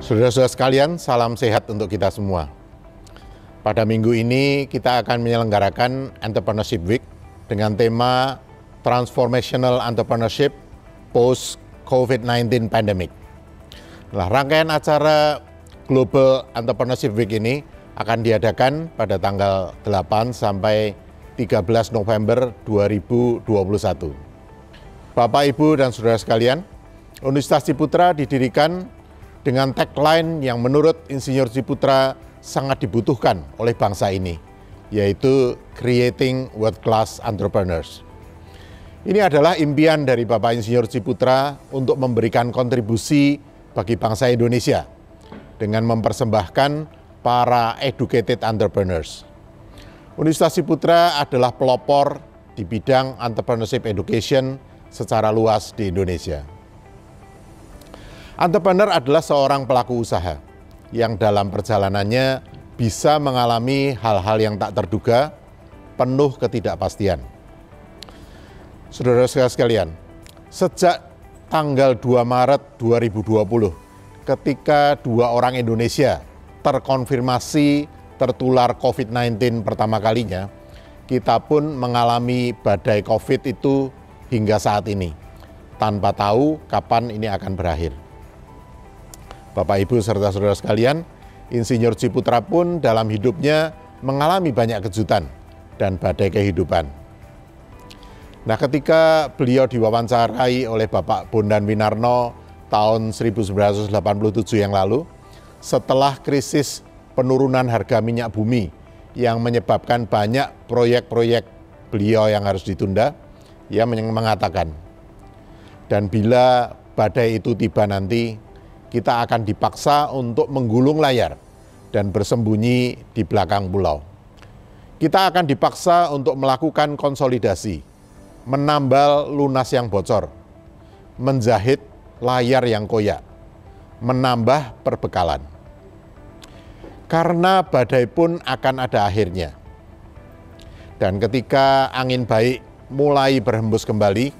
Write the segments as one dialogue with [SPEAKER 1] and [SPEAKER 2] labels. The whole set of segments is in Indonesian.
[SPEAKER 1] Saudara-saudara sekalian, salam sehat untuk kita semua. Pada minggu ini kita akan menyelenggarakan Entrepreneurship Week dengan tema Transformational Entrepreneurship Post COVID-19 Pandemic. Nah, rangkaian acara Global Entrepreneurship Week ini akan diadakan pada tanggal 8 sampai 13 November 2021. Bapak, Ibu, dan saudara sekalian, Universitas Ciputra didirikan dengan tagline yang menurut Insinyur Ciputra sangat dibutuhkan oleh bangsa ini, yaitu Creating World-Class Entrepreneurs. Ini adalah impian dari Bapak Insinyur Ciputra untuk memberikan kontribusi bagi bangsa Indonesia dengan mempersembahkan para educated entrepreneurs. Universitas Ciputra adalah pelopor di bidang entrepreneurship education secara luas di Indonesia. Entrepreneur adalah seorang pelaku usaha yang dalam perjalanannya bisa mengalami hal-hal yang tak terduga, penuh ketidakpastian. Saudara-saudara sekalian, sejak tanggal 2 Maret 2020, ketika 2 orang Indonesia terkonfirmasi tertular COVID-19 pertama kalinya, kita pun mengalami badai COVID itu hingga saat ini, tanpa tahu kapan ini akan berakhir. Bapak, Ibu, serta saudara sekalian, Insinyur Ciputra pun dalam hidupnya mengalami banyak kejutan dan badai kehidupan. Nah, ketika beliau diwawancarai oleh Bapak Bondan Winarno tahun 1987 yang lalu, setelah krisis penurunan harga minyak bumi yang menyebabkan banyak proyek-proyek beliau yang harus ditunda, ia mengatakan, dan bila badai itu tiba nanti, kita akan dipaksa untuk menggulung layar dan bersembunyi di belakang pulau. Kita akan dipaksa untuk melakukan konsolidasi, menambal lunas yang bocor, menjahit layar yang koyak, menambah perbekalan. Karena badai pun akan ada akhirnya. Dan ketika angin baik mulai berhembus kembali,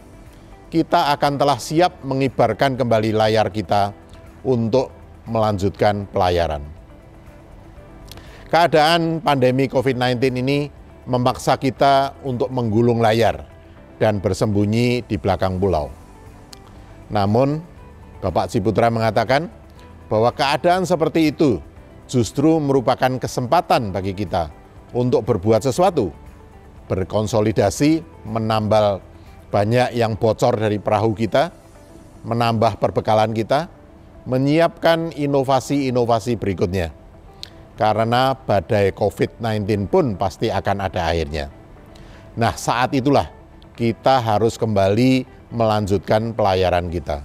[SPEAKER 1] kita akan telah siap mengibarkan kembali layar kita untuk melanjutkan pelayaran. Keadaan pandemi COVID-19 ini memaksa kita untuk menggulung layar dan bersembunyi di belakang pulau. Namun, Bapak Ciputra mengatakan bahwa keadaan seperti itu justru merupakan kesempatan bagi kita untuk berbuat sesuatu, berkonsolidasi, menambal banyak yang bocor dari perahu kita, menambah perbekalan kita, menyiapkan inovasi-inovasi berikutnya. Karena badai COVID-19 pun pasti akan ada akhirnya. Nah, saat itulah kita harus kembali melanjutkan pelayaran kita.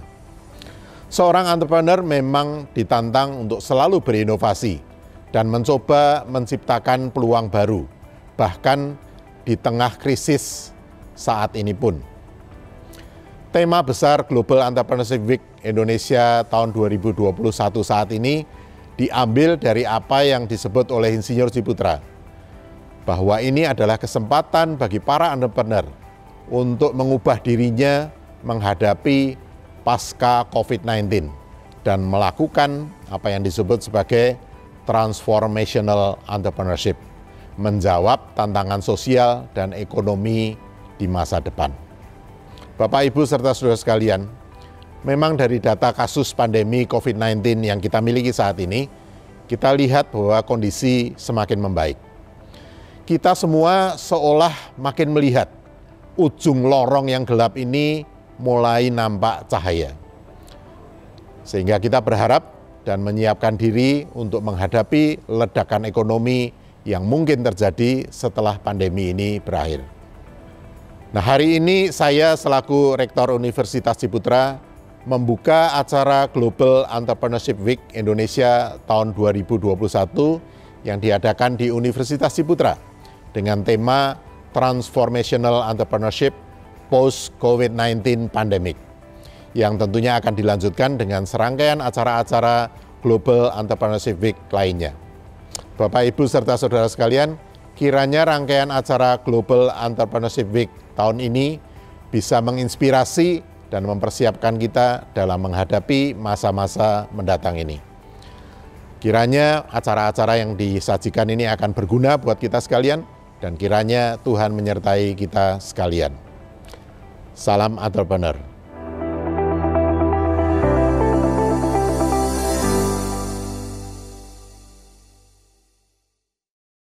[SPEAKER 1] Seorang entrepreneur memang ditantang untuk selalu berinovasi dan mencoba menciptakan peluang baru, bahkan di tengah krisis saat ini pun. Tema besar Global Entrepreneurship Week Indonesia tahun 2021 saat ini diambil dari apa yang disebut oleh Insinyur Ciputra, bahwa ini adalah kesempatan bagi para entrepreneur untuk mengubah dirinya menghadapi pasca COVID-19 dan melakukan apa yang disebut sebagai transformational entrepreneurship, menjawab tantangan sosial dan ekonomi di masa depan. Bapak, Ibu, serta saudara sekalian, memang dari data kasus pandemi COVID-19 yang kita miliki saat ini, kita lihat bahwa kondisi semakin membaik. Kita semua seolah makin melihat ujung lorong yang gelap ini mulai nampak cahaya. Sehingga kita berharap dan menyiapkan diri untuk menghadapi ledakan ekonomi yang mungkin terjadi setelah pandemi ini berakhir. Nah, hari ini saya selaku Rektor Universitas Ciputra membuka acara Global Entrepreneurship Week Indonesia tahun 2021 yang diadakan di Universitas Ciputra dengan tema Transformational Entrepreneurship Post COVID-19 Pandemic, yang tentunya akan dilanjutkan dengan serangkaian acara-acara Global Entrepreneurship Week lainnya. Bapak, Ibu, serta saudara sekalian, kiranya rangkaian acara Global Entrepreneurship Week tahun ini bisa menginspirasi dan mempersiapkan kita dalam menghadapi masa-masa mendatang ini. Kiranya acara-acara yang disajikan ini akan berguna buat kita sekalian, dan kiranya Tuhan menyertai kita sekalian. Salam entrepreneur.